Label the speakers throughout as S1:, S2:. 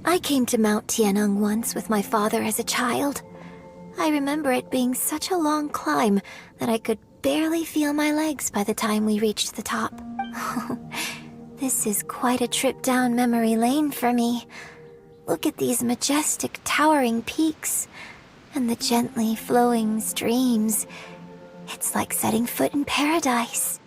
S1: I came to Mount Tianeng once with my father as a child. I remember it being such a long climb that I could barely feel my legs by the time we reached the top. This is quite a trip down memory lane for me. Look at these majestic, towering peaks and the gently flowing streams. It's like setting foot in paradise.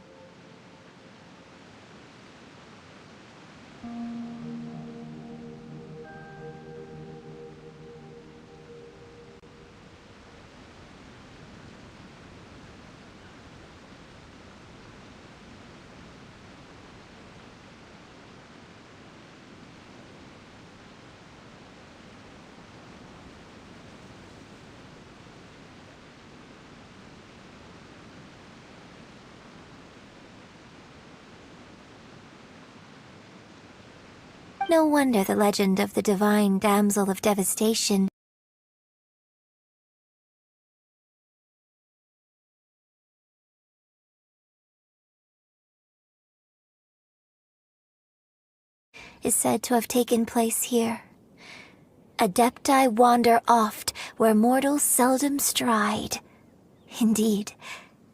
S1: No wonder the legend of the divine damsel of devastation is said to have taken place here. Adepti wander oft where mortals seldom stride. Indeed,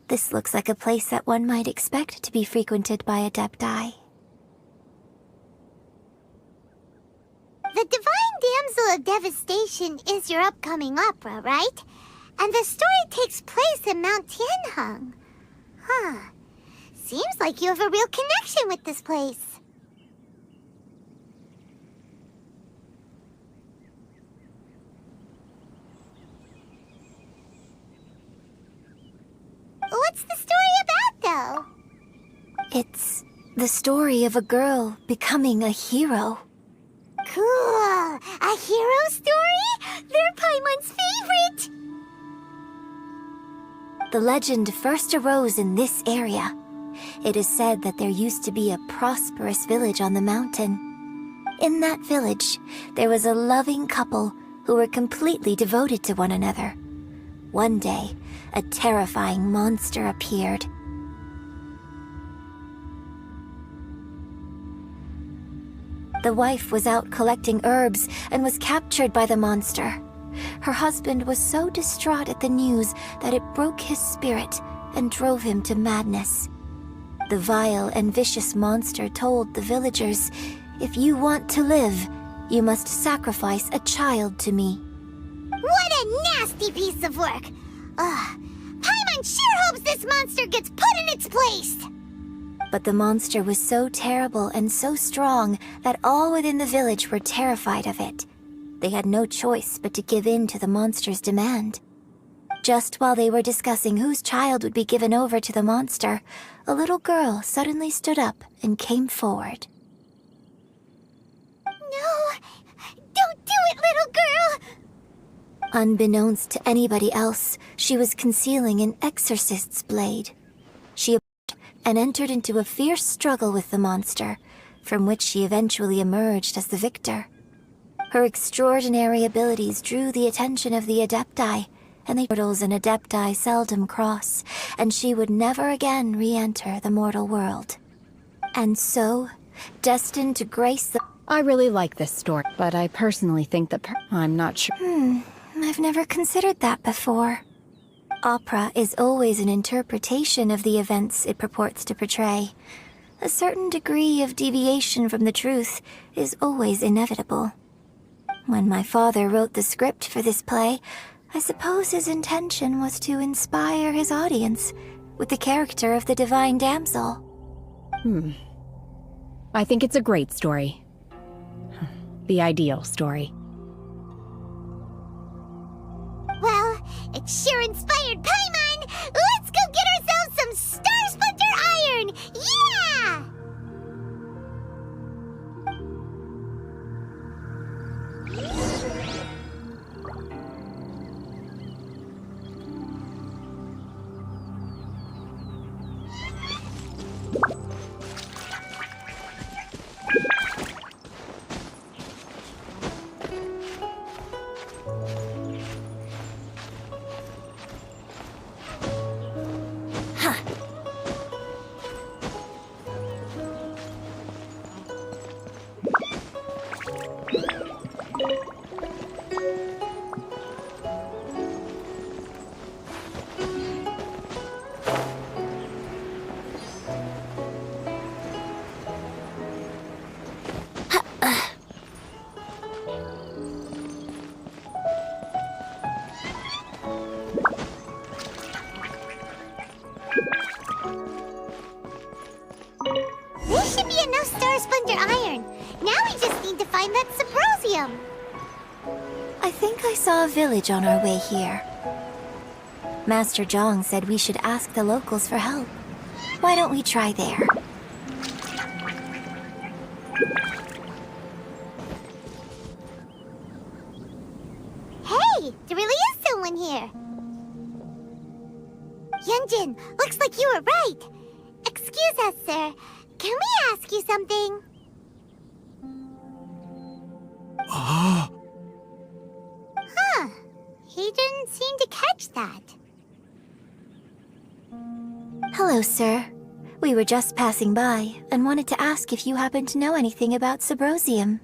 S1: this looks like a place that one might expect to be frequented by Adepti.
S2: The Divine Damsel of Devastation is your upcoming opera, right? And the story takes place in Mount Tianheng. Huh. Seems like you have a real connection with this place. What's the story about, though?
S1: It's the story of a girl becoming a hero.
S2: Cool! A hero story? They're Paimon's favorite!
S1: The legend first arose in this area. It is said that there used to be a prosperous village on the mountain. In that village, there was a loving couple who were completely devoted to one another. One day, a terrifying monster appeared. The wife was out collecting herbs and was captured by the monster. Her husband was so distraught at the news that it broke his spirit and drove him to madness. The vile and vicious monster told the villagers, "If you want to live, you must sacrifice a child to me."
S2: What a nasty piece of work! Ugh, Paimon sure hopes this monster gets put in its place!
S1: But the monster was so terrible and so strong that all within the village were terrified of it. They had no choice but to give in to the monster's demand. Just while they were discussing whose child would be given over to the monster, a little girl suddenly stood up and came forward.
S2: No! Don't do it, little girl!
S1: Unbeknownst to anybody else, she was concealing an exorcist's blade. She and entered into a fierce struggle with the monster, from which she eventually emerged as the victor. Her extraordinary abilities drew the attention of the Adepti, and the mortals and Adepti seldom cross, and she would never again re-enter the mortal world. And so, destined to grace the—
S3: I really like this story, but I personally think that I'm not sure.
S1: I've never considered that before. Opera is always an interpretation of the events it purports to portray. A certain degree of deviation from the truth is always inevitable. When my father wrote the script for this play, I suppose his intention was to inspire his audience with the character of the divine damsel.
S3: I think it's a great story. The ideal story.
S2: Well, it sure inspired Paimon! Let's go get ourselves some Star Splinter Iron! Yeah! This should be enough Star Splinter Iron. Now we just need to find that Subrosium.
S1: I think I saw a village on our way here. Master Zhang said we should ask the locals for help. Why don't we try there?
S2: Hey, there really is someone here. Yunjin, looks like you were right. Excuse us, sir. Can we ask you something? Huh. He didn't seem to catch that.
S1: Hello, sir. We were just passing by and wanted to ask if you happen to know anything about Subrosium.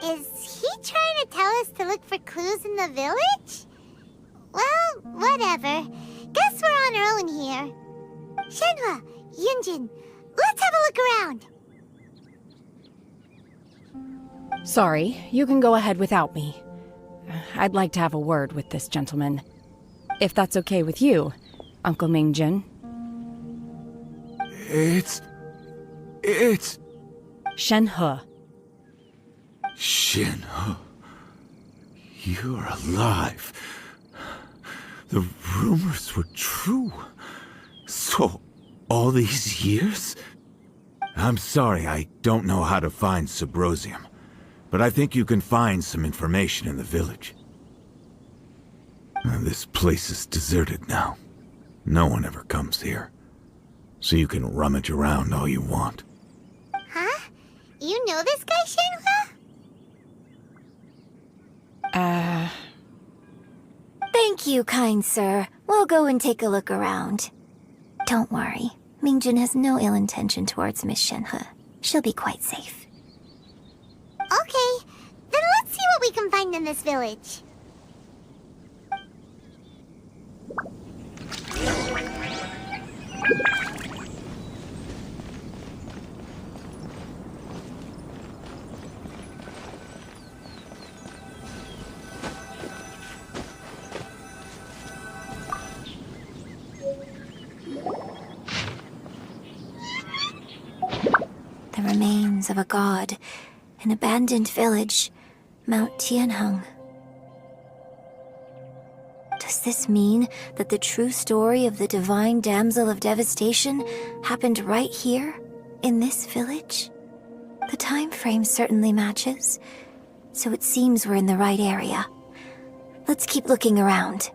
S2: Is he trying to tell us to look for clues in the village? Well, whatever. Guess we're on our own here. Shenhua, Yunjin, let's have a look around.
S3: Sorry, you can go ahead without me. I'd like to have a word with this gentleman. If that's okay with you, Uncle Mingjin.
S4: It's...
S3: Shenhe.
S4: Shenhe. You're alive. The rumors were true. So, all these years? I'm sorry, I don't know how to find Subrosium. But I think you can find some information in the village. This place is deserted now. No one ever comes here. So you can rummage around all you want.
S2: Huh? You know this guy, Shenhua?
S1: Thank you, kind sir. We'll go and take a look around. Don't worry. Mingjin has no ill intention towards Miss Shenhe. She'll be quite safe.
S2: Okay, then let's see what we can find in this village.
S1: The remains of a god, an abandoned village, Mount Tianheng. Does this mean that the true story of the divine damsel of devastation happened right here, in this village? The time frame certainly matches, so it seems we're in the right area. Let's keep looking around.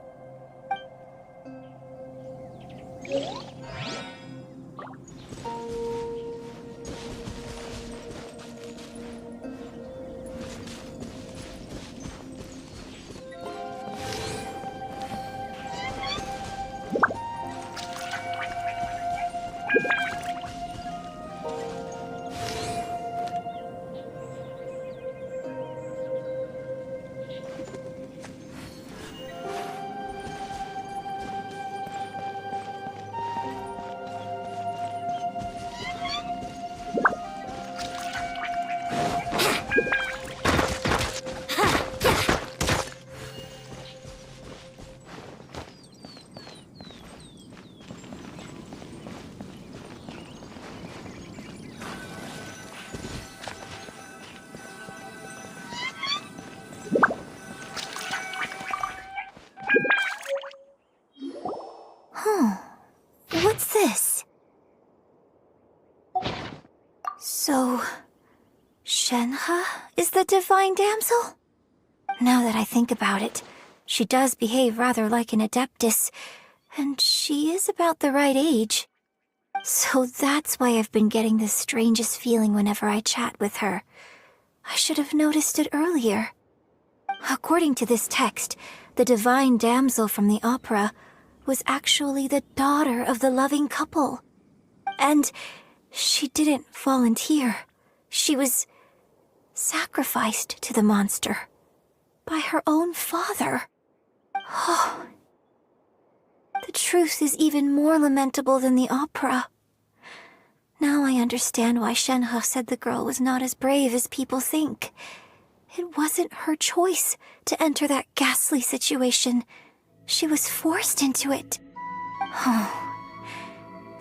S1: is the divine damsel? Now that I think about it, she does behave rather like an adeptus, and she is about the right age. So that's why I've been getting the strangest feeling whenever I chat with her. I should have noticed it earlier. According to this text, the divine damsel from the opera was actually the daughter of the loving couple. And she didn't volunteer. She was sacrificed to the monster by her own father. Oh, the truth is even more lamentable than the opera. Now I understand why Shenhe said the girl was not as brave as people think. It wasn't her choice to enter that ghastly situation. She was forced into it. Oh,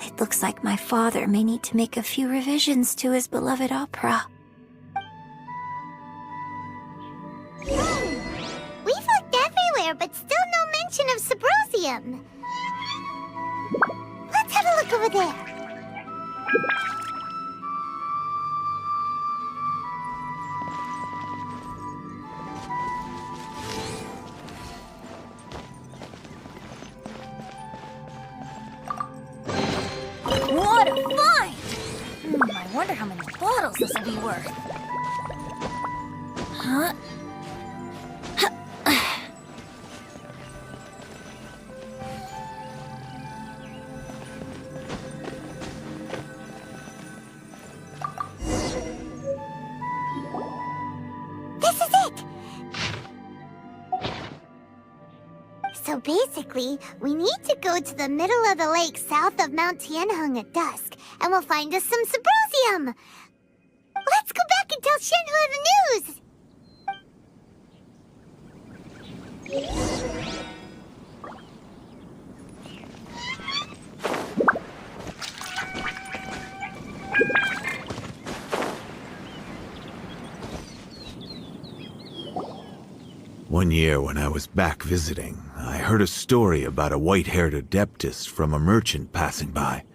S1: it looks like my father may need to make a few revisions to his beloved opera.
S2: We've looked everywhere, but still no mention of Symposium. Let's have a look over there.
S1: What a find! I wonder how many bottles this will be worth. Huh?
S2: This is it! So basically, we need to go to the middle of the lake south of Mount Tianheng at dusk, and we'll find us some Symposium! Let's go back and tell Shenhe the news!
S4: One year when I was back visiting, I heard a story about a white-haired adeptus from a merchant passing by.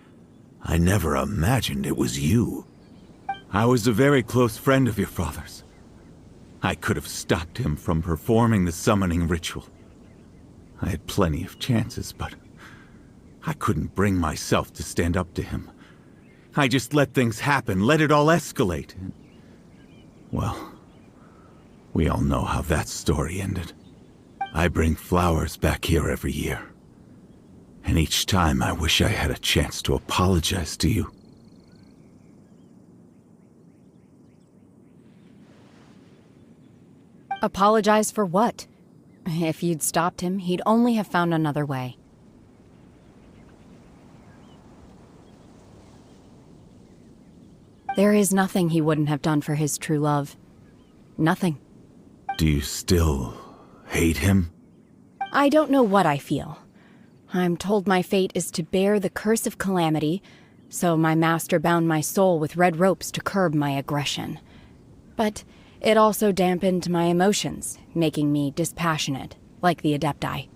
S4: I never imagined it was you. I was a very close friend of your father's. I could have stopped him from performing the summoning ritual. I had plenty of chances, but I couldn't bring myself to stand up to him. I just let things happen, let it all escalate. Well, we all know how that story ended. I bring flowers back here every year. And each time I wish I had a chance to apologize to you.
S3: Apologize for what? If you'd stopped him, he'd only have found another way. There is nothing he wouldn't have done for his true love. Nothing.
S4: Do you still hate him?
S3: I don't know what I feel. I'm told my fate is to bear the curse of calamity, so my master bound my soul with red ropes to curb my aggression. But it also dampened my emotions, making me dispassionate, like the Adepti.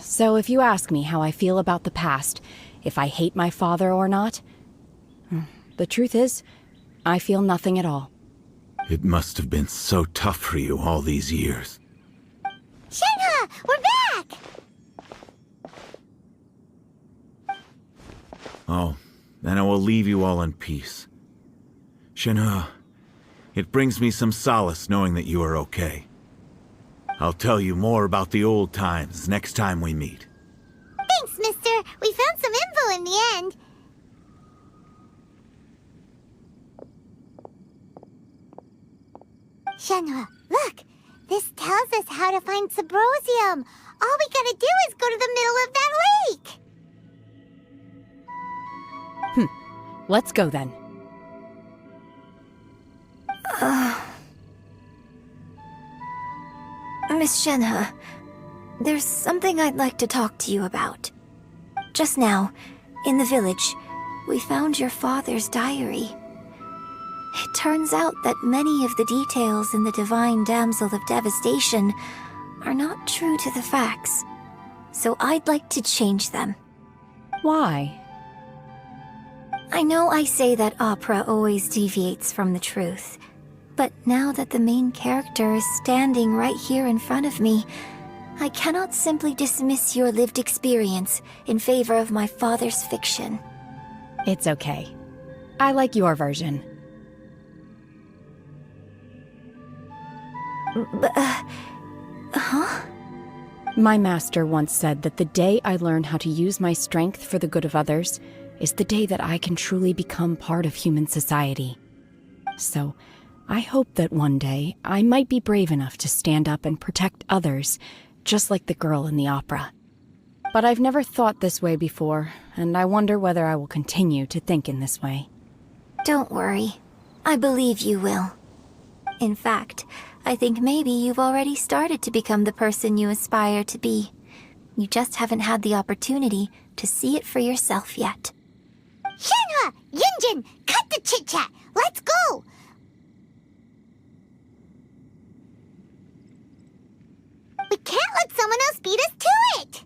S3: So if you ask me how I feel about the past, if I hate my father or not, the truth is, I feel nothing at all.
S4: It must have been so tough for you all these years.
S2: Shenhe, we're back!
S4: Oh, then I will leave you all in peace. Shenhe, it brings me some solace knowing that you are okay. I'll tell you more about the old times next time we meet.
S2: Thanks, mister. We found some info in the end. Shenhe, look! This tells us how to find Symposium. All we gotta do is go to the middle of that lake!
S3: Let's go then.
S1: Miss Shenhe, there's something I'd like to talk to you about. Just now, in the village, we found your father's diary. It turns out that many of the details in the Divine Damsel of Devastation are not true to the facts, so I'd like to change them.
S3: Why?
S1: I know I say that opera always deviates from the truth, But now that the main character is standing right here in front of me, I cannot simply dismiss your lived experience in favor of my father's fiction.
S3: It's okay. I like your version.
S1: Huh?
S3: My master once said that the day I learn how to use my strength for the good of others is the day that I can truly become part of human society. So, I hope that one day I might be brave enough to stand up and protect others, just like the girl in the opera. But I've never thought this way before, and I wonder whether I will continue to think in this way.
S1: Don't worry. I believe you will. In fact, I think maybe you've already started to become the person you aspire to be. You just haven't had the opportunity to see it for yourself yet.
S2: Shenhua! Yunjin! Cut the chit-chat! Let's go! We can't let someone else beat us to it!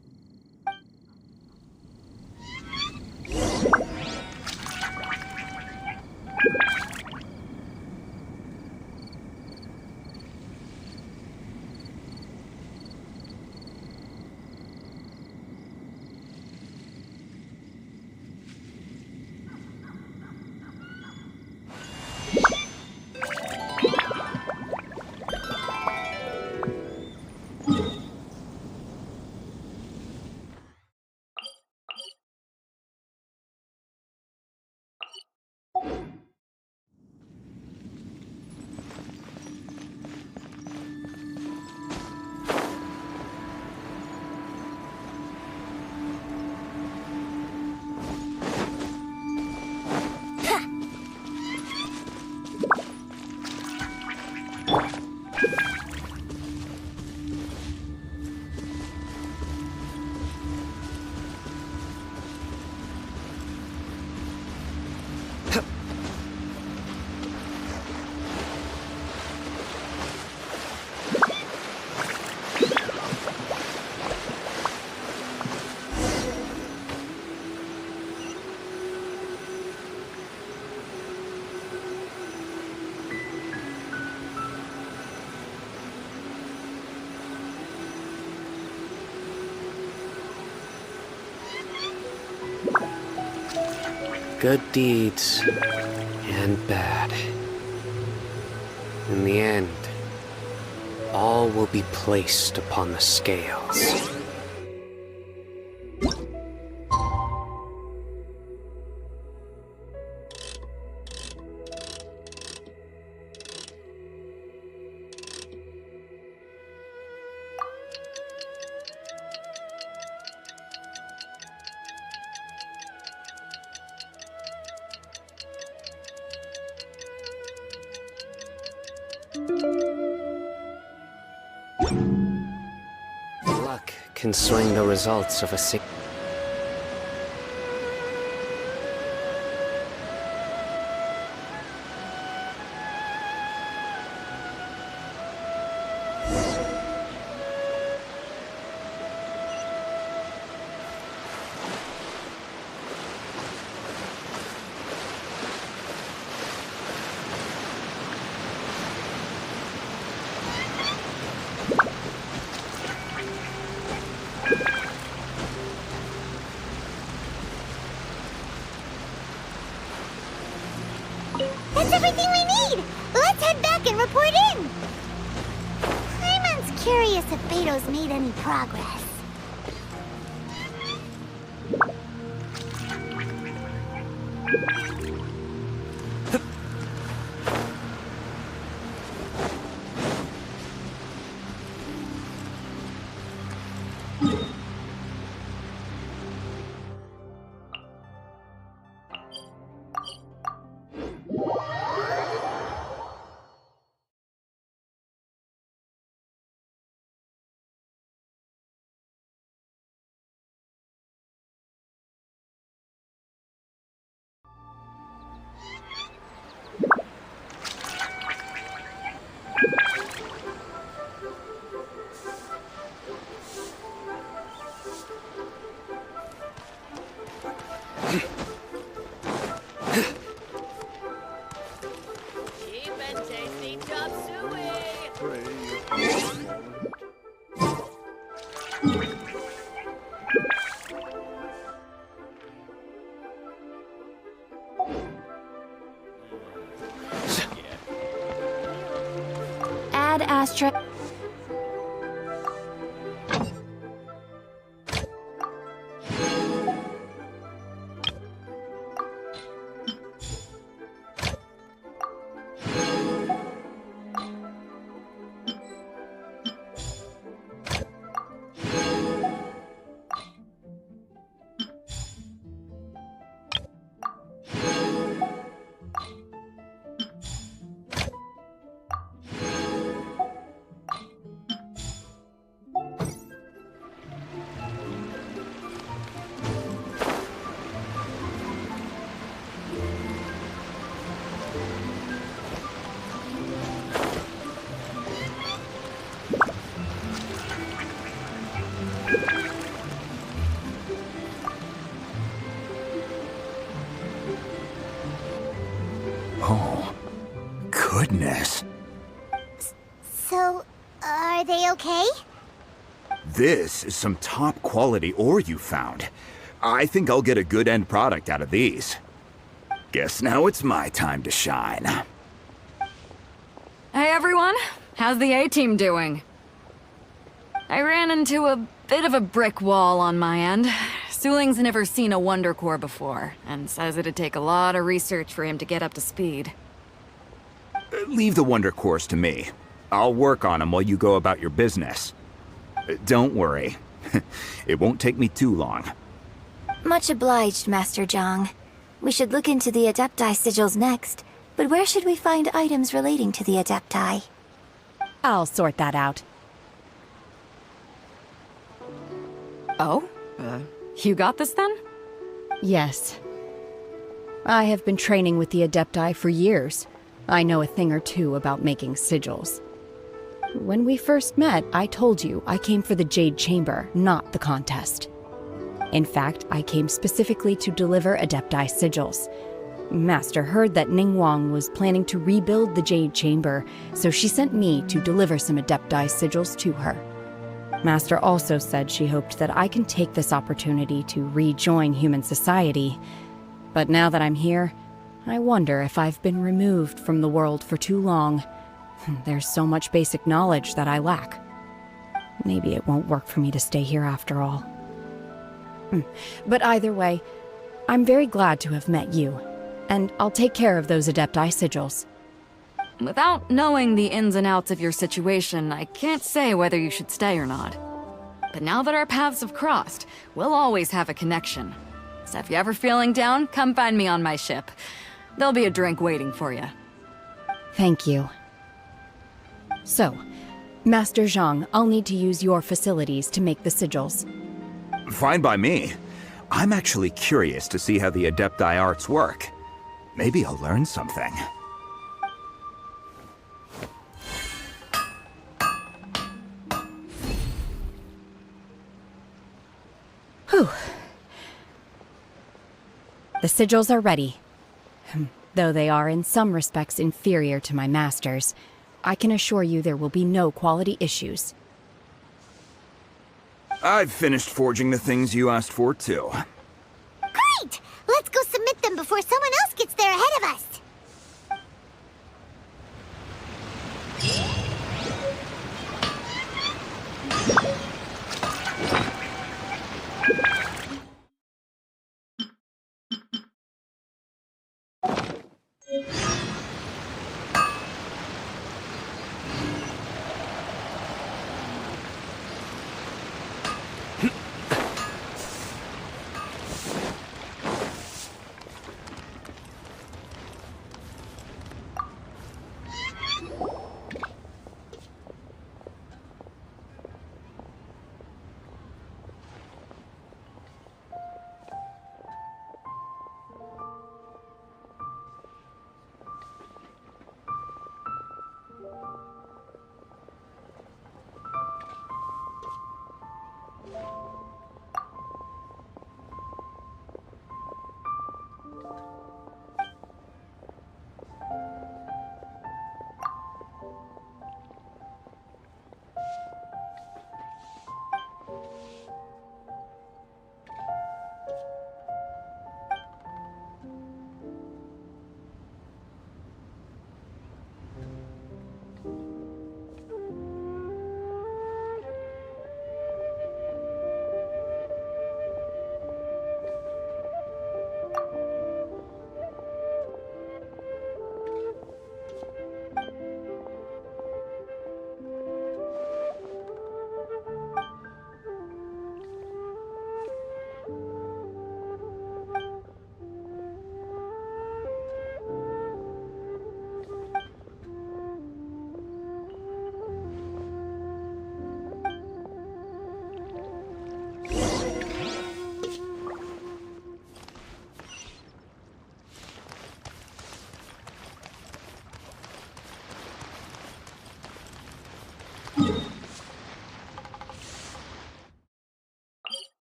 S5: Good deeds and bad. In the end, all will be placed upon the scales. Luck can swing the results of a sick.
S2: That's everything we need! Let's head back and report in! Paimon's curious if Beto's made any progress.
S6: Cheap and tasty
S1: Master.
S4: Oh, goodness.
S2: So, are they okay?
S4: This is some top quality ore you found. I think I'll get a good end product out of these. Guess now it's my time to shine.
S6: Hey everyone, how's the A-team doing? I ran into a bit of a brick wall on my end. Suling's never seen a Wonder Core before, and says it'd take a lot of research for him to get up to speed.
S4: Leave the Wonder Cores to me. I'll work on them while you go about your business. Don't worry. It won't take me too long.
S1: Much obliged, Master Zhang. We should look into the Adepti sigils next, but where should we find items relating to the Adepti?
S3: I'll sort that out.
S6: Oh? You got this then?
S3: Yes. I have been training with the Adepti for years. I know a thing or two about making sigils. When we first met, I told you I came for the Jade Chamber, not the contest. In fact, I came specifically to deliver Adepti sigils. Master heard that Ningguang was planning to rebuild the Jade Chamber, so she sent me to deliver some Adepti sigils to her. Master also said she hoped that I can take this opportunity to rejoin human society. But now that I'm here, I wonder if I've been removed from the world for too long. There's so much basic knowledge that I lack. Maybe it won't work for me to stay here after all. But either way, I'm very glad to have met you, and I'll take care of those Adepti sigils.
S6: Without knowing the ins and outs of your situation, I can't say whether you should stay or not. But now that our paths have crossed, we'll always have a connection. So if you're ever feeling down, come find me on my ship. There'll be a drink waiting for you.
S3: Thank you. So, Master Zhang, I'll need to use your facilities to make the sigils.
S4: Fine by me. I'm actually curious to see how the Adepti arts work. Maybe I'll learn something.
S3: Whew. The sigils are ready. Though they are in some respects inferior to my master's, I can assure you there will be no quality issues.
S4: I've finished forging the things you asked for, too.
S2: Great! Let's go submit them before someone else gets there ahead of us!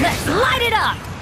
S6: Let's light it up!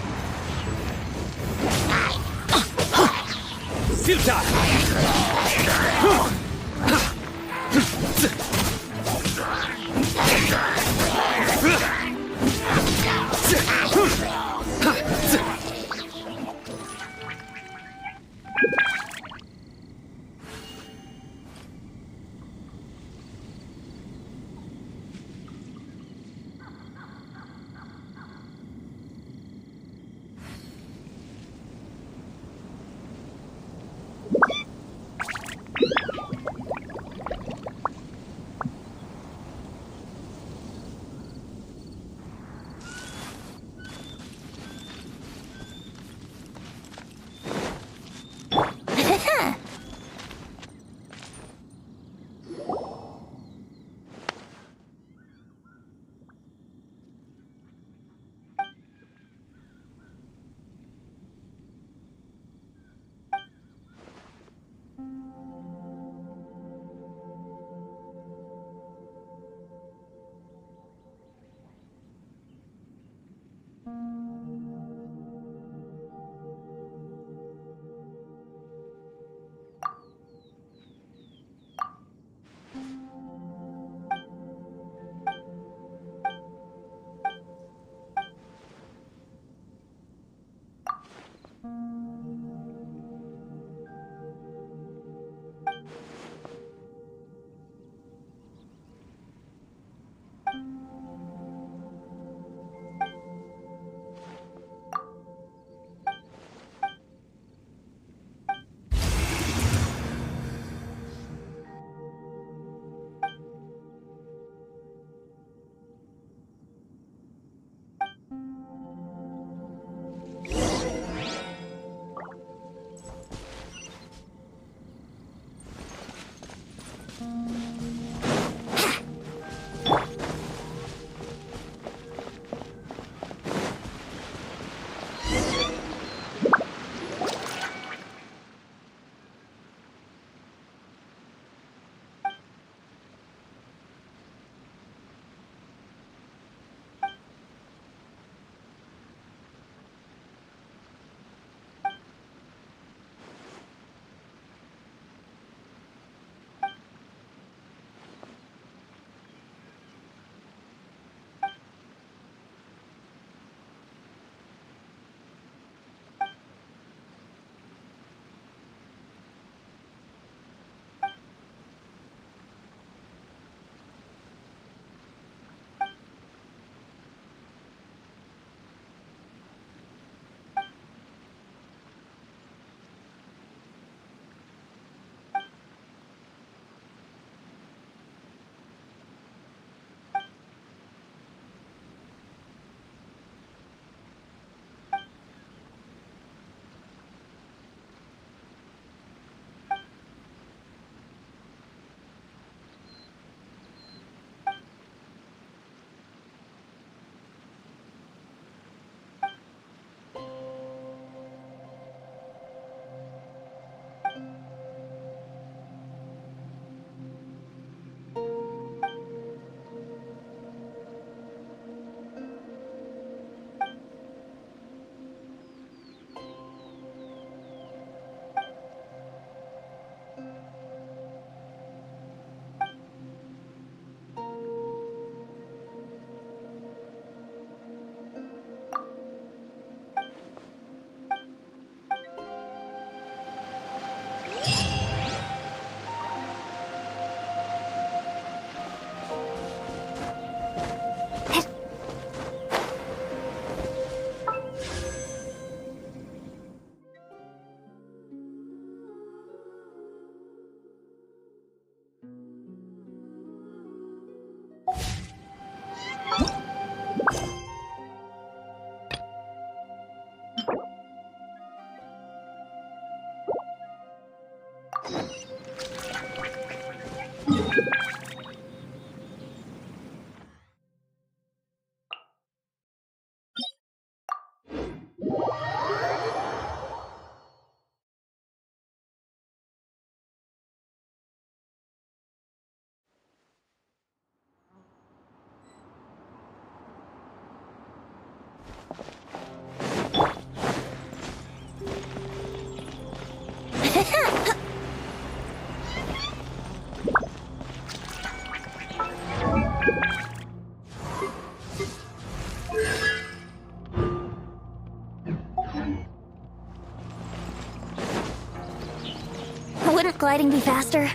S1: Wouldn't gliding be faster?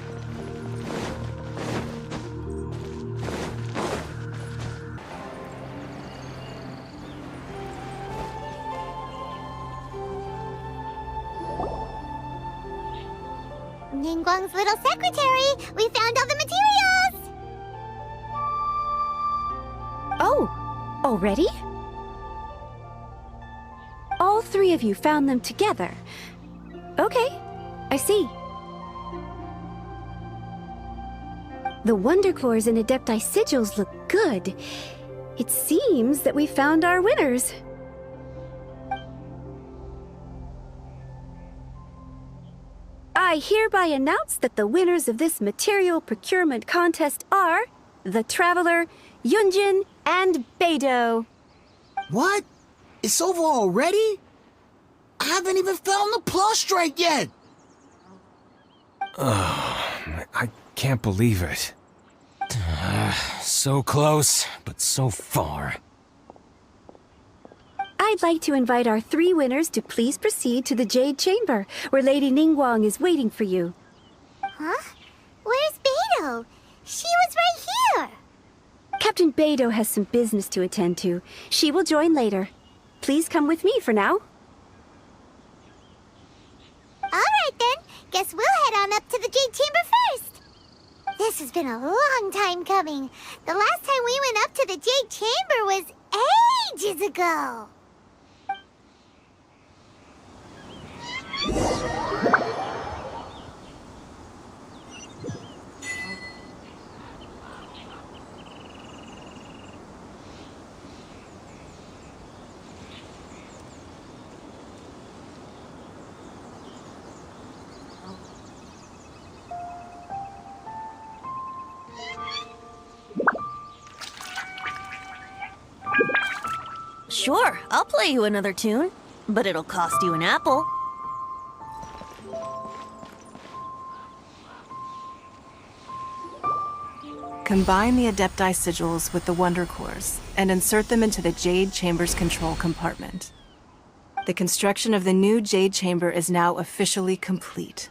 S2: Ningguang's little secretary! We found all the materials!
S7: Oh, already? All three of you found them together. Okay, I see. The Wonder Cores and Adepti sigils look good. It seems that we found our winners. I hereby announce that the winners of this material procurement contest are the Traveler, Yunjin, and Beidou.
S8: What? It's over already? I haven't even found the plus strike yet!
S9: I can't believe it. So close, but so far.
S7: I'd like to invite our three winners to please proceed to the Jade Chamber, where Lady Ningguang is waiting for you.
S2: Huh? Where's Beidou? She was right here!
S7: Captain Beidou has some business to attend to. She will join later. Please come with me for now.
S2: Alright then, guess we'll head on up to the Jade Chamber first! This has been a long time coming. The last time we went up to the Jade Chamber was ages ago.
S10: Sure, I'll play you another tune, but it'll cost you an apple.
S11: Combine the Adepti sigils with the Wonder Cores and insert them into the Jade Chamber's control compartment. The construction of the new Jade Chamber is now officially complete.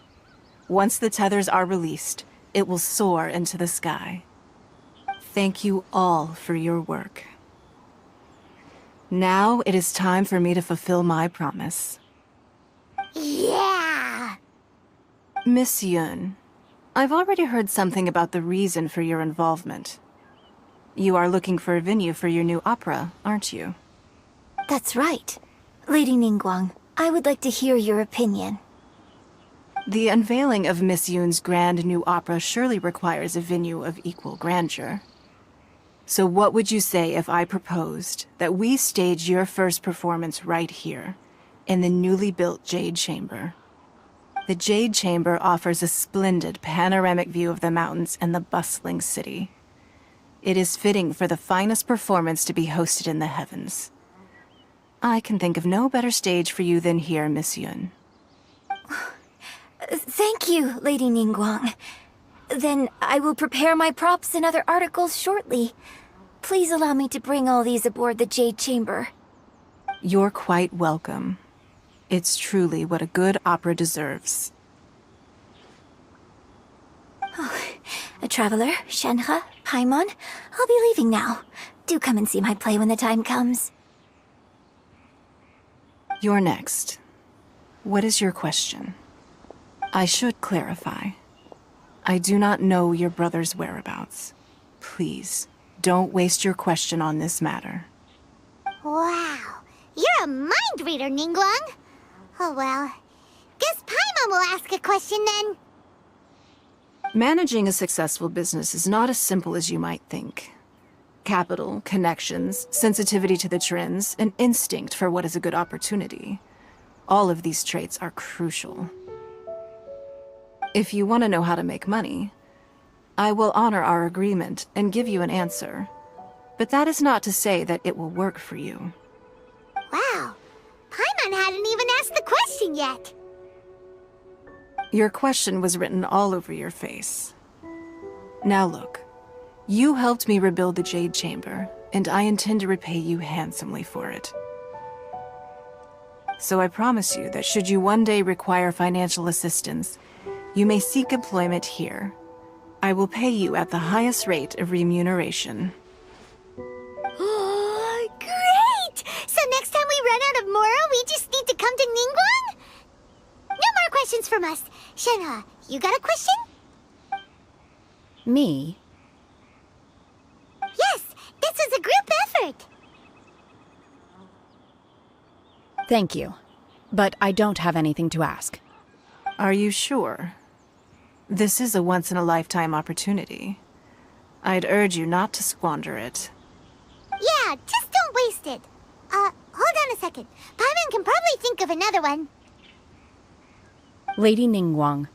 S11: Once the tethers are released, it will soar into the sky. Thank you all for your work. Now it is time for me to fulfill my promise.
S2: Yeah!
S11: Miss Yun, I've already heard something about the reason for your involvement. You are looking for a venue for your new opera, aren't you?
S1: That's right. Lady Ningguang, I would like to hear your opinion.
S11: The unveiling of Miss Yun's grand new opera surely requires a venue of equal grandeur. So what would you say if I proposed that we stage your first performance right here, in the newly built Jade Chamber? The Jade Chamber offers a splendid panoramic view of the mountains and the bustling city. It is fitting for the finest performance to be hosted in the heavens. I can think of no better stage for you than here, Miss Yun.
S1: Thank you, Lady Ningguang. Then I will prepare my props and other articles shortly. Please allow me to bring all these aboard the Jade Chamber.
S11: You're quite welcome. It's truly what a good opera deserves.
S1: A traveler, Shenhe, Paimon, I'll be leaving now. Do come and see my play when the time comes.
S11: You're next. What is your question? I should clarify. I do not know your brother's whereabouts. Please, don't waste your question on this matter.
S2: Wow, you're a mind reader, Ningguang. Oh well, guess Paimon will ask a question then.
S11: Managing a successful business is not as simple as you might think. Capital, connections, sensitivity to the trends, and instinct for what is a good opportunity. All of these traits are crucial. If you want to know how to make money, I will honor our agreement and give you an answer. But that is not to say that it will work for you.
S2: Wow. Paimon hadn't even asked the question yet.
S11: Your question was written all over your face. Now look, you helped me rebuild the Jade Chamber, and I intend to repay you handsomely for it. So I promise you that should you one day require financial assistance, you may seek employment here. I will pay you at the highest rate of remuneration.
S2: Oh, great! So next time we run out of Mora, we just need to come to Ningguang? No more questions from us. Shenhe, you got a question?
S3: Me?
S2: Yes, this is a group effort.
S3: Thank you. But I don't have anything to ask.
S11: Are you sure? This is a once-in-a-lifetime opportunity. I'd urge you not to squander it.
S2: Yeah, just don't waste it. Hold on a second. Paimon can probably think of another one.
S3: Lady Ningguang,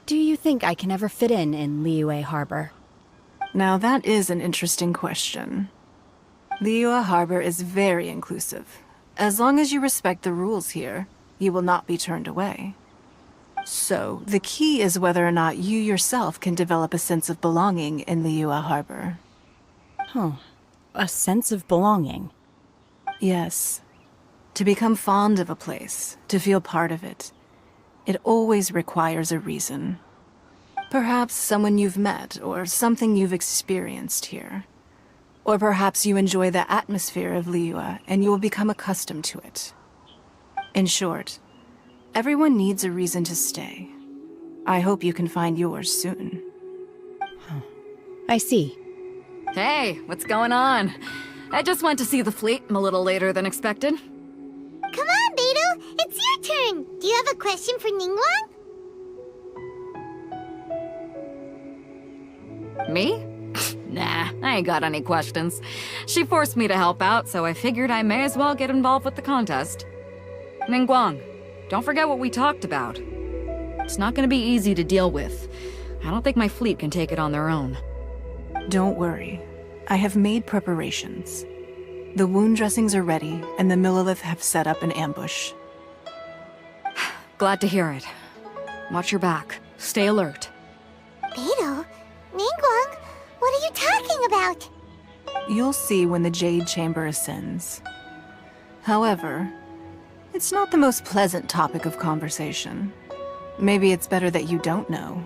S3: do you think I can ever fit in Liyue Harbor?
S11: Now that is an interesting question. Liyue Harbor is very inclusive. As long as you respect the rules here, you will not be turned away. So, the key is whether or not you yourself can develop a sense of belonging in Liyue Harbor.
S3: Huh. A sense of belonging.
S11: Yes. To become fond of a place, to feel part of it, it always requires a reason. Perhaps someone you've met, or something you've experienced here. Or perhaps you enjoy the atmosphere of Liyue, and you will become accustomed to it. In short, everyone needs a reason to stay. I hope you can find yours soon.
S3: I see.
S6: Hey, what's going on? I just went to see the fleet a little later than expected.
S2: Come on, Beidou, it's your turn. Do you have a question for Ningguang?
S6: Me? Nah, I ain't got any questions. She forced me to help out, so I figured I may as well get involved with the contest. Ningguang, don't forget what we talked about. It's not gonna be easy to deal with. I don't think my fleet can take it on their own.
S11: Don't worry. I have made preparations. The wound dressings are ready, and the Millilith have set up an ambush.
S6: Glad to hear it. Watch your back. Stay alert.
S2: Beidou? Ningguang? What are you talking about?
S11: You'll see when the Jade Chamber ascends. However, it's not the most pleasant topic of conversation. Maybe it's better that you don't know.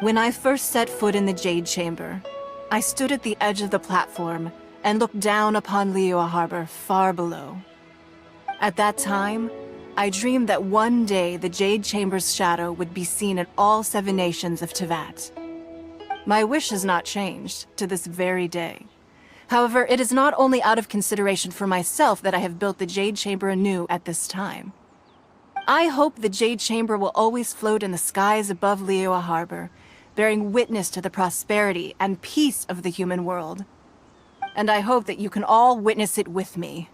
S11: When I first set foot in the Jade Chamber, I stood at the edge of the platform and looked down upon Liyue Harbor far below. At that time, I dreamed that one day the Jade Chamber's shadow would be seen in all 7 nations of Teyvat. My wish has not changed to this very day. However, it is not only out of consideration for myself that I have built the Jade Chamber anew at this time. I hope the Jade Chamber will always float in the skies above Liyue Harbor, bearing witness to the prosperity and peace of the human world. And I hope that you can all witness it with me.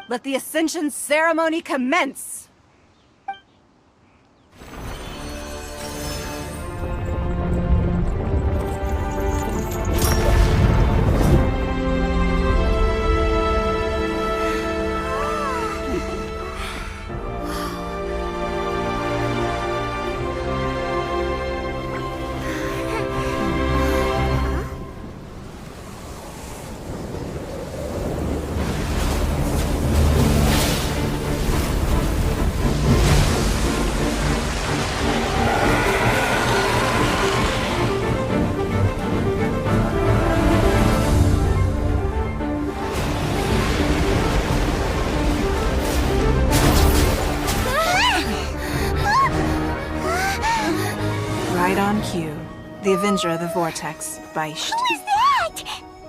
S11: Let the Ascension ceremony commence! Right on cue. The Avenger of the Vortex, Beisht.
S2: Who is that?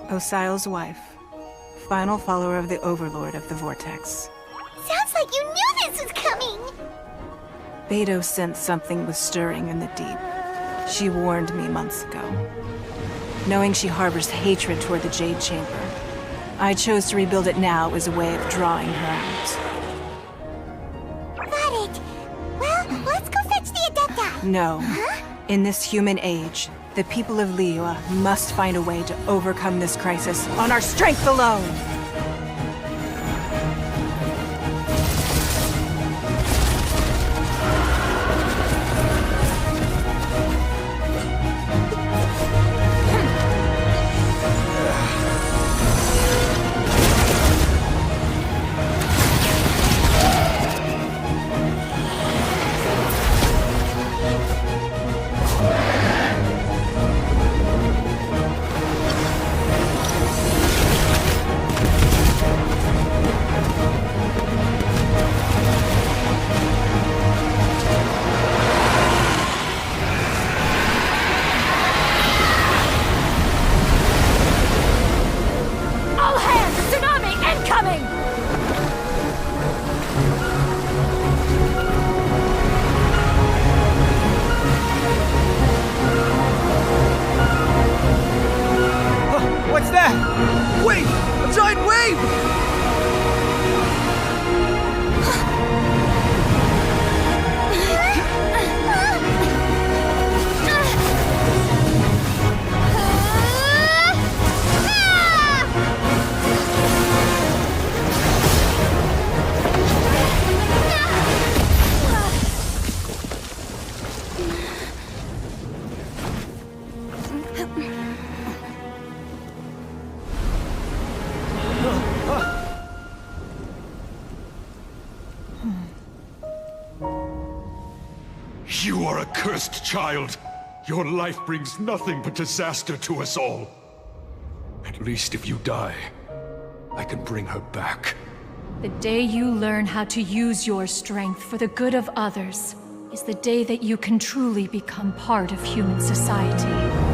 S11: Osial's wife. Final follower of the Overlord of the Vortex.
S2: Sounds like you knew this was coming!
S11: Beto sensed something was stirring in the deep. She warned me months ago. Knowing she harbors hatred toward the Jade Chamber, I chose to rebuild it now as a way of drawing her out.
S2: Got it. Well, let's go fetch the Adepta.
S11: No. In this human age, the people of Liyue must find a way to overcome this crisis on our strength alone!
S9: What's that? Wait! A giant wave!
S12: You are a cursed child. Your life brings nothing but disaster to us all. At least if you die, I can bring her back.
S13: The day you learn how to use your strength for the good of others is the day that you can truly become part of human society.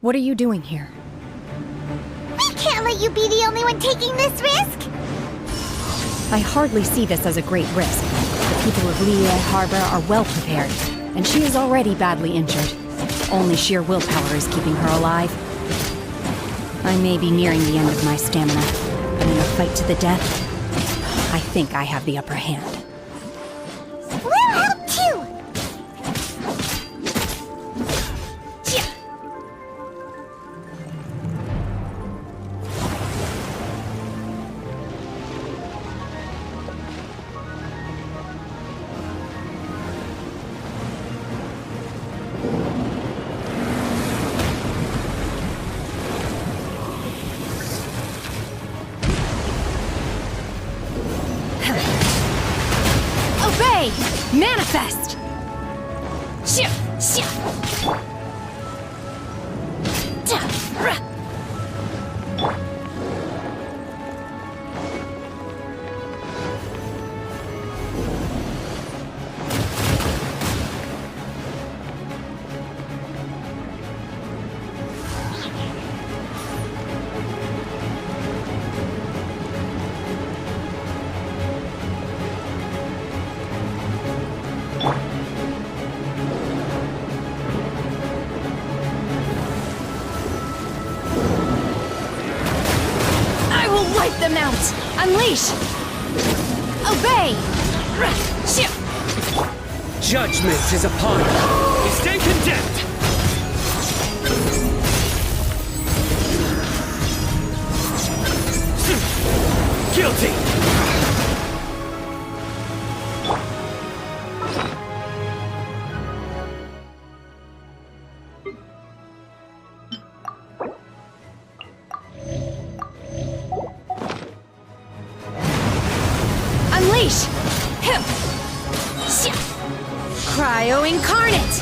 S3: What are you doing here?
S2: We can't let you be the only one taking this risk!
S3: I hardly see this as a great risk. The people of Liyue Harbor are well prepared, and she is already badly injured. Only sheer willpower is keeping her alive. I may be nearing the end of my stamina, but in a fight to the death, I think I have the upper hand.
S2: We'll help too!
S3: Obey! Manifest! will wipe them out! Unleash! Obey!
S5: Judgment is upon you. You stand condemned. Guilty.
S3: Unleash! Cryo Incarnate!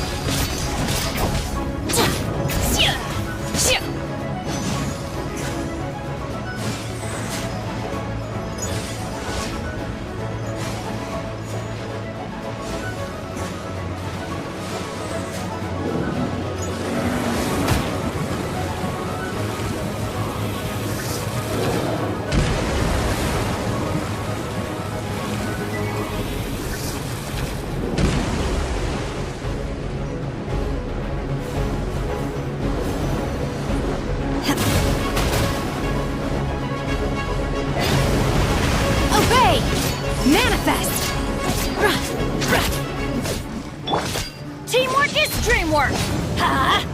S3: Manifest! Teamwork is dreamwork! Ha!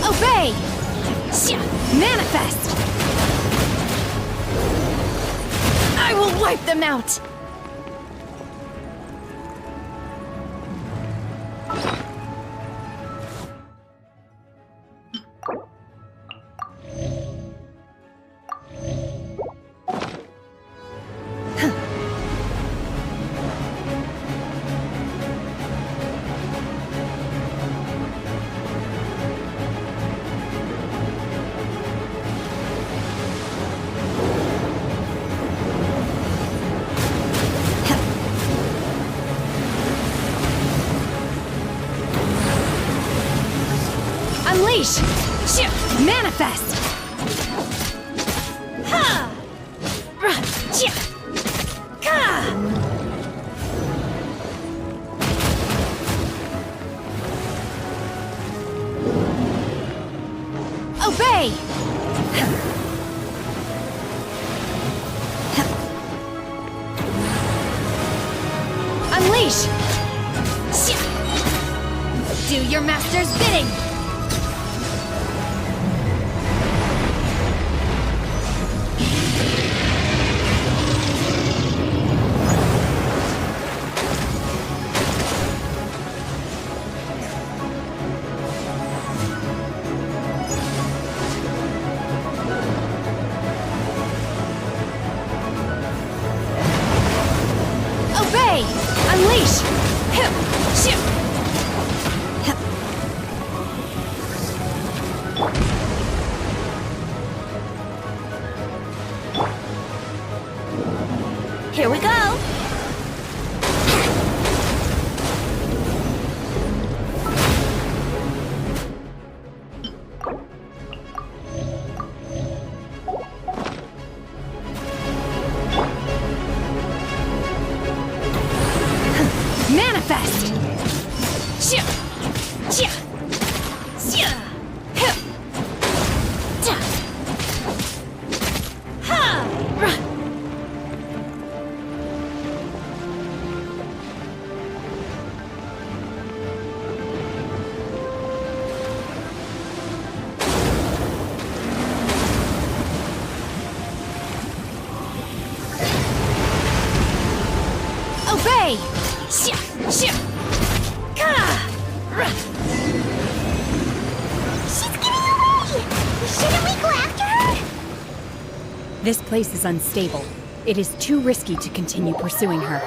S3: Obey! Manifest! I will wipe them out! Unleash! Manifest! Ha! Ka! Obey! Unleash! Do your master's bidding! Obey! Unleash!
S10: Here we go!
S3: Manifest! Obey!
S2: She's getting away! Shouldn't we go after her?
S3: This place is unstable. It is too risky to continue pursuing her.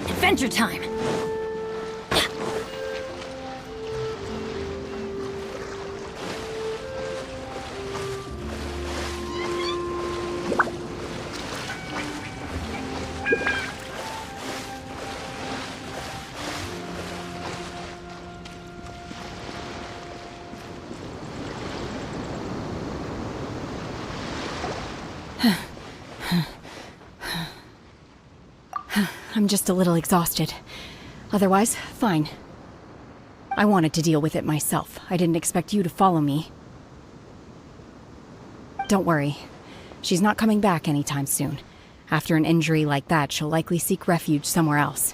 S10: Adventure time!
S3: I'm just a little exhausted. Otherwise, fine. I wanted to deal with it myself. I didn't expect you to follow me. Don't worry. She's not coming back anytime soon. After an injury like that, she'll likely seek refuge somewhere else.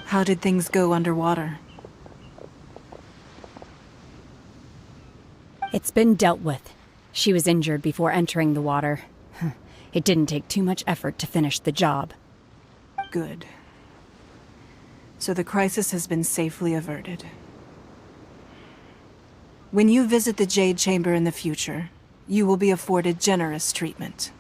S11: How did things go underwater?
S3: It's been dealt with. She was injured before entering the water. It didn't take too much effort to finish the job.
S11: Good. So the crisis has been safely averted. When you visit the Jade Chamber in the future, you will be afforded generous treatment.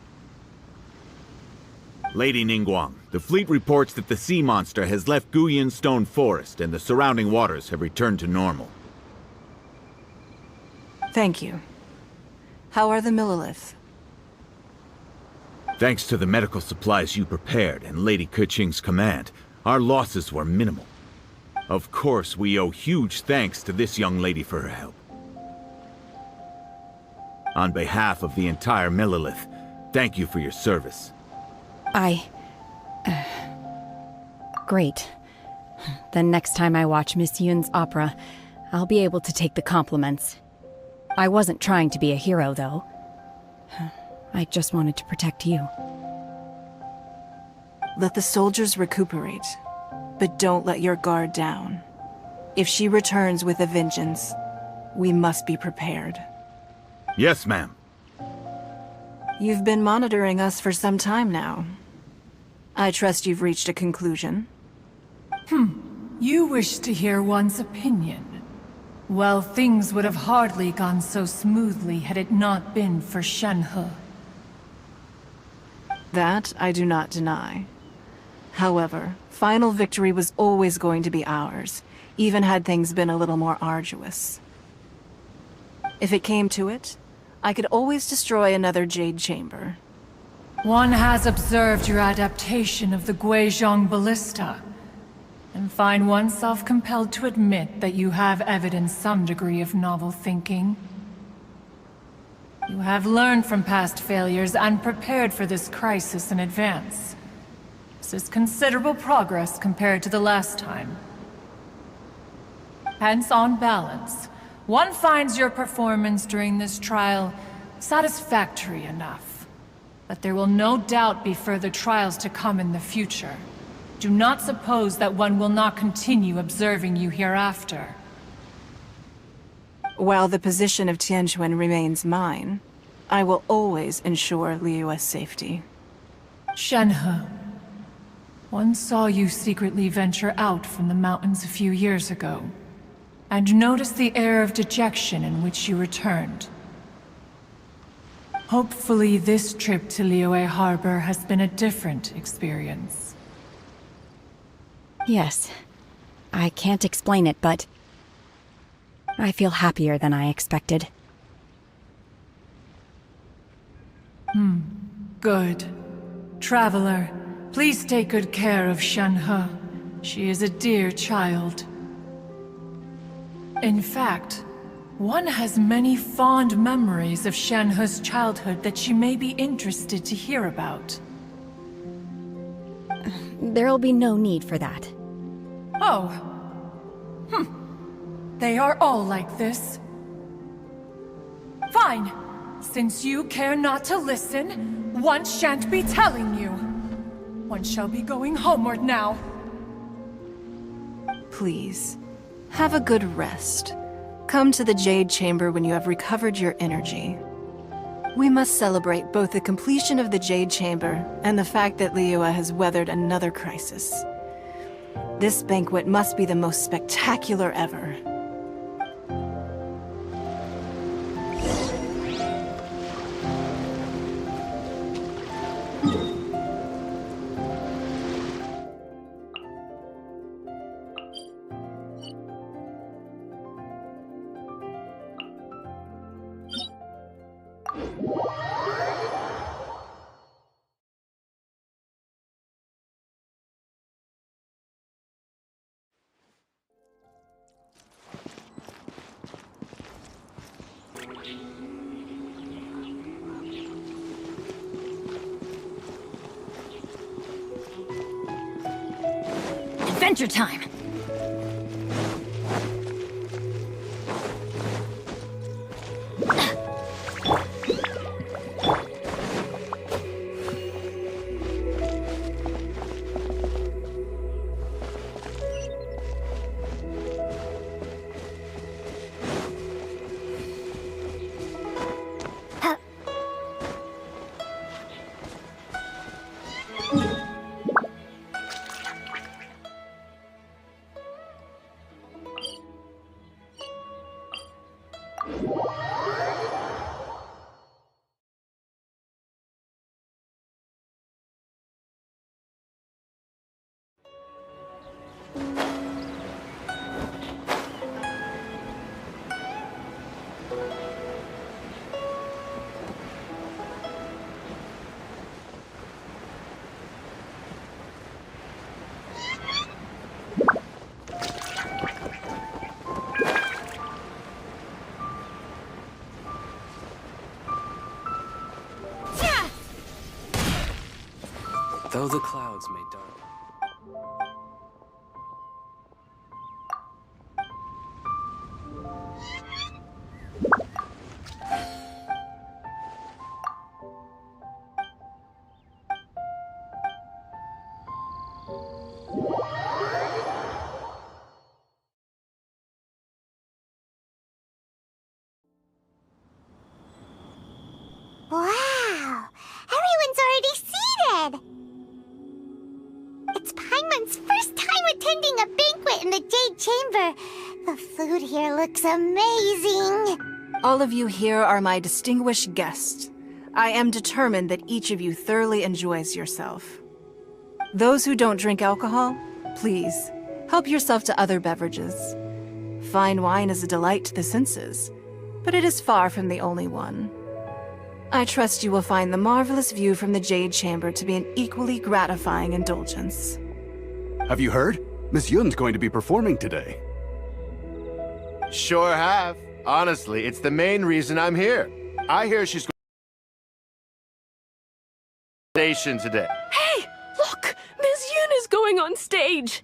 S4: Lady Ningguang, the fleet reports that the sea monster has left Guyan Stone Forest and the surrounding waters have returned to normal.
S11: Thank you. How are the Millilith?
S4: Thanks to the medical supplies you prepared and Lady Keqing's command, our losses were minimal. Of course, we owe huge thanks to this young lady for her help. On behalf of the entire Millilith, thank you for your service.
S3: Great. Then next time I watch Miss Yun's opera, I'll be able to take the compliments. I wasn't trying to be a hero, though. I just wanted to protect you.
S11: Let the soldiers recuperate, but don't let your guard down. If she returns with a vengeance, we must be prepared.
S4: Yes, ma'am.
S11: You've been monitoring us for some time now. I trust you've reached a conclusion.
S13: You wish to hear one's opinion. Well, things would have hardly gone so smoothly had it not been for Shenhe.
S11: That I do not deny. However, final victory was always going to be ours, even had things been a little more arduous. If it came to it, I could always destroy another Jade Chamber.
S13: One has observed your adaptation of the Guizhong Ballista, and find oneself compelled to admit that you have evidenced some degree of novel thinking. You have learned from past failures and prepared for this crisis in advance. This is considerable progress compared to the last time. Hence, on balance, one finds your performance during this trial satisfactory enough. But there will no doubt be further trials to come in the future. Do not suppose that one will not continue observing you hereafter.
S11: While the position of Tianquan remains mine, I will always ensure Liyue's safety.
S13: Shenhe, one saw you secretly venture out from the mountains a few years ago, and noticed the air of dejection in which you returned. Hopefully this trip to Liyue Harbor has been a different experience.
S3: Yes. I can't explain it, but I feel happier than I expected.
S13: Good. Traveler, please take good care of Shenhe. She is a dear child. In fact, one has many fond memories of Shenhe's childhood that she may be interested to hear about.
S3: There'll be no need for that.
S13: Oh. They are all like this. Fine. Since you care not to listen, one shan't be telling you. One shall be going homeward now.
S11: Please. Have a good rest. Come to the Jade Chamber when you have recovered your energy. We must celebrate both the completion of the Jade Chamber and the fact that Liyue has weathered another crisis. This banquet must be the most spectacular ever.
S6: Adventure time!
S5: Though the clouds may darken.
S2: Wow! Everyone's already seated! It's Paimon's first time attending a banquet in the Jade Chamber. The food here looks amazing.
S11: All of you here are my distinguished guests. I am determined that each of you thoroughly enjoys yourself. Those who don't drink alcohol, please, help yourself to other beverages. Fine wine is a delight to the senses, but it is far from the only one. I trust you will find the marvelous view from the Jade Chamber to be an equally gratifying indulgence.
S14: Have you heard? Miss Yun's going to be performing today.
S15: Sure have. Honestly, it's the main reason I'm here. I hear she's going to station today.
S16: Hey! Look! Miss Yun is going on stage!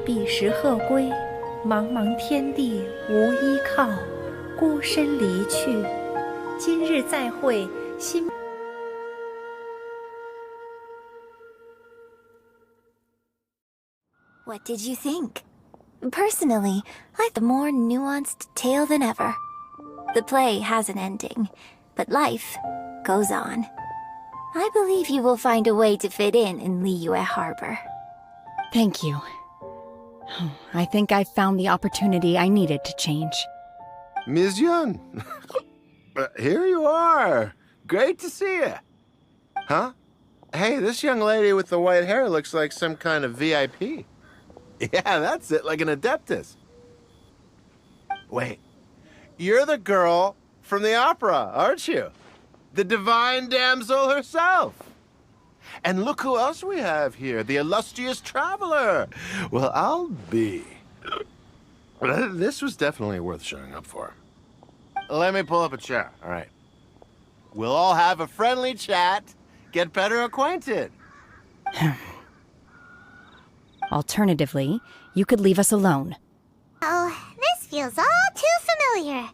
S17: 彼时鹤归，茫茫天地无依靠，孤身离去。今日再会，心。
S1: What did you think? Personally, I thought a more nuanced tale than ever. The play has an ending, but life goes on. I believe you will find a way to fit in Liyue Harbor.
S3: Thank you. I think I've found the opportunity I needed to change.
S15: Ms. Yun, here you are. Great to see you. Huh? Hey, this young lady with the white hair looks like some kind of VIP. Yeah, that's it, like an Adeptus. Wait, you're the girl from the opera, aren't you? The divine damsel herself. And look who else we have here, the illustrious traveler. Well, I'll be. This was definitely worth showing up for. Let me pull up a chair, all right. We'll all have a friendly chat, get better acquainted.
S3: Alternatively, you could leave us alone.
S2: Oh, this feels all too familiar.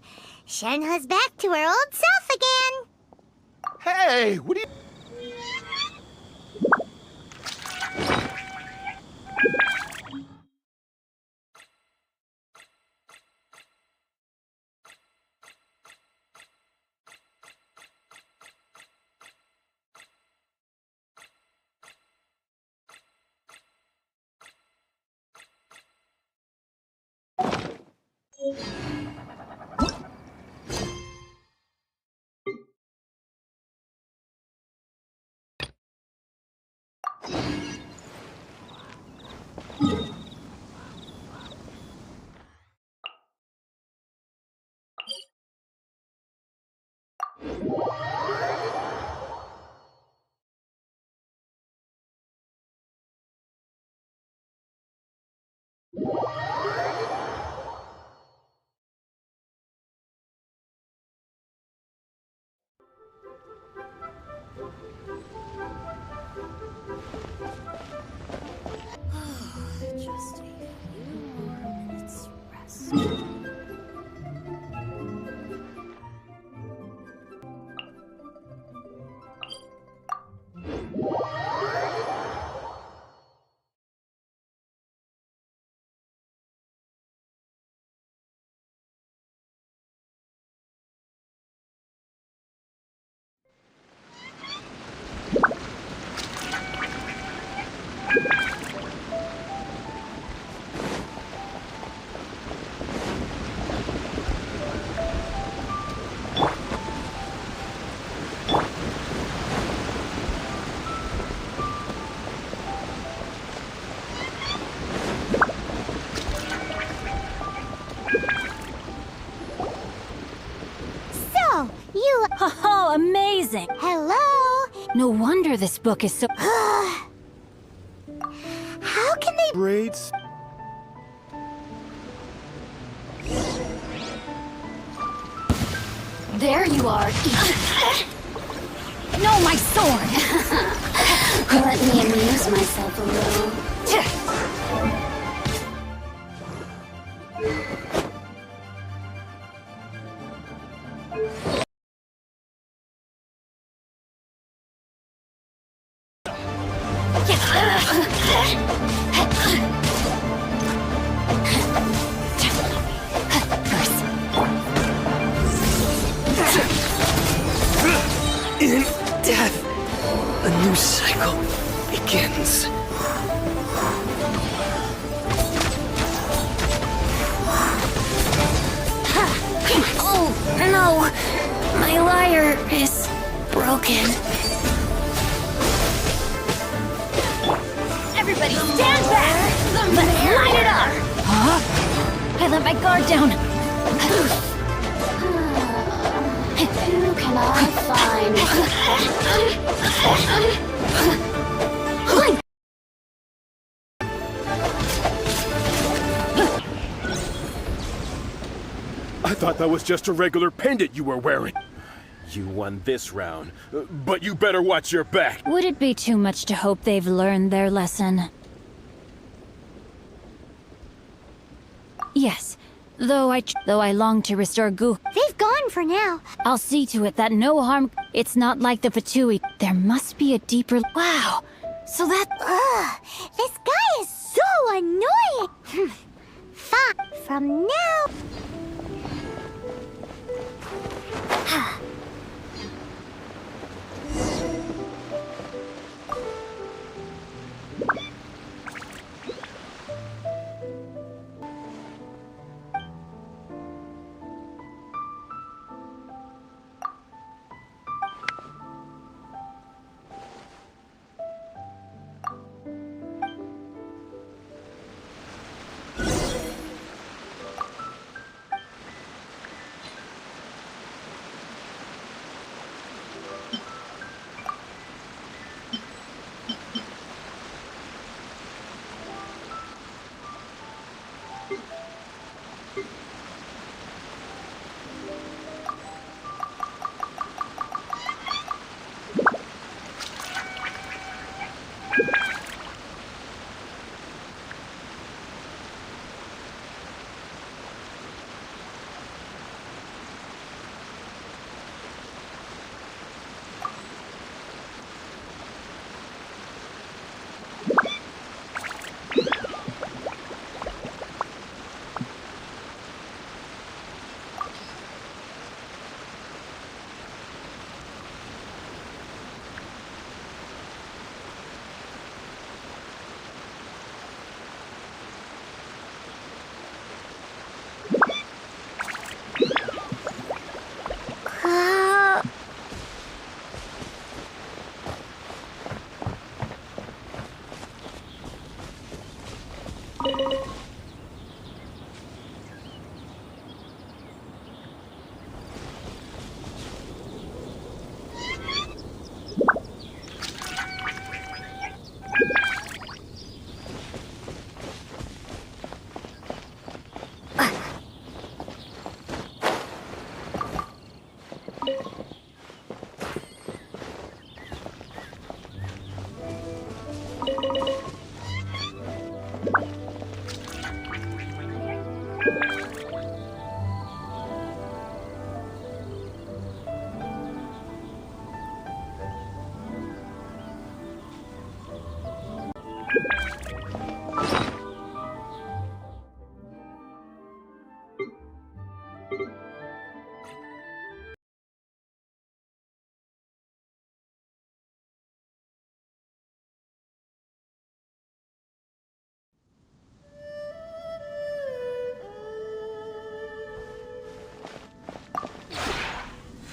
S2: Shenhe's back to her old self again.
S15: Hey, what are you...
S1: Just a few more minutes rest.
S10: Oh, amazing!
S2: Hello?
S10: No wonder this book is so...
S2: How can they...
S15: Braids?
S10: There you are! No, my sword!
S18: Let me amuse myself a little.
S9: In death, a new cycle begins.
S10: Oh, no! My lyre is broken. Everybody stand back! Let's light it up! Huh? I let my guard down.
S18: Who can I find?
S19: I thought that was just a regular pendant you were wearing. You won this round, but you better watch your back.
S10: Would it be too much to hope they've learned their lesson? Yes. Though I long to restore Gu.
S2: They've gone for now.
S10: I'll see to it that no harm. It's not like the Fatui. There must be a deeper. Wow. So that.
S2: Ugh, this guy is so annoying. Fine. From now.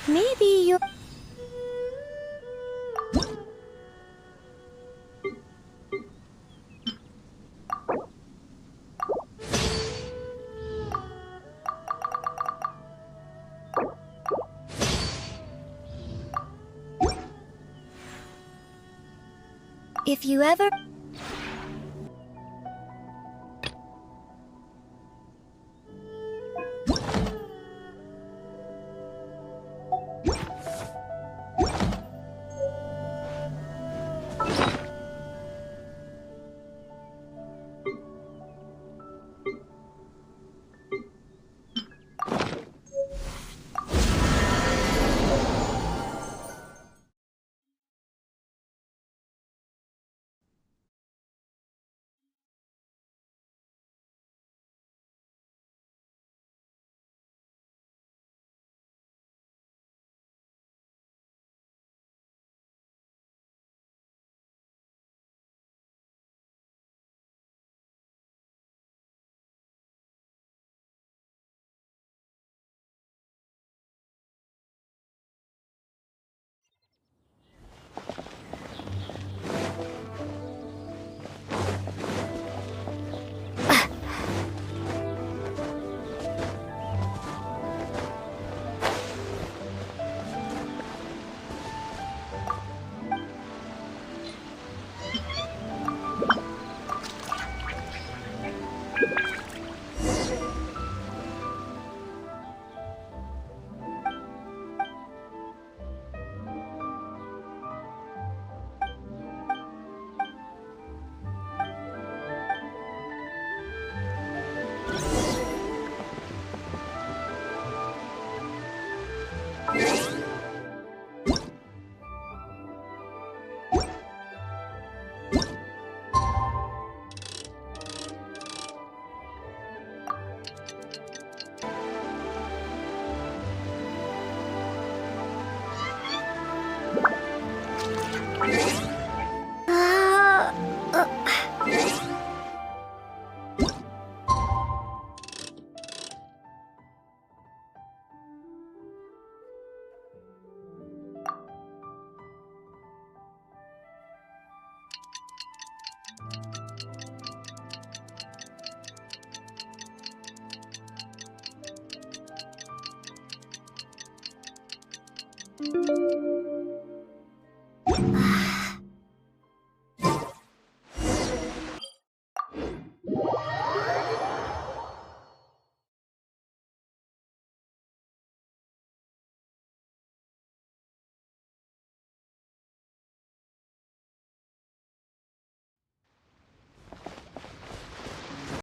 S2: Maybe you.
S1: If you ever...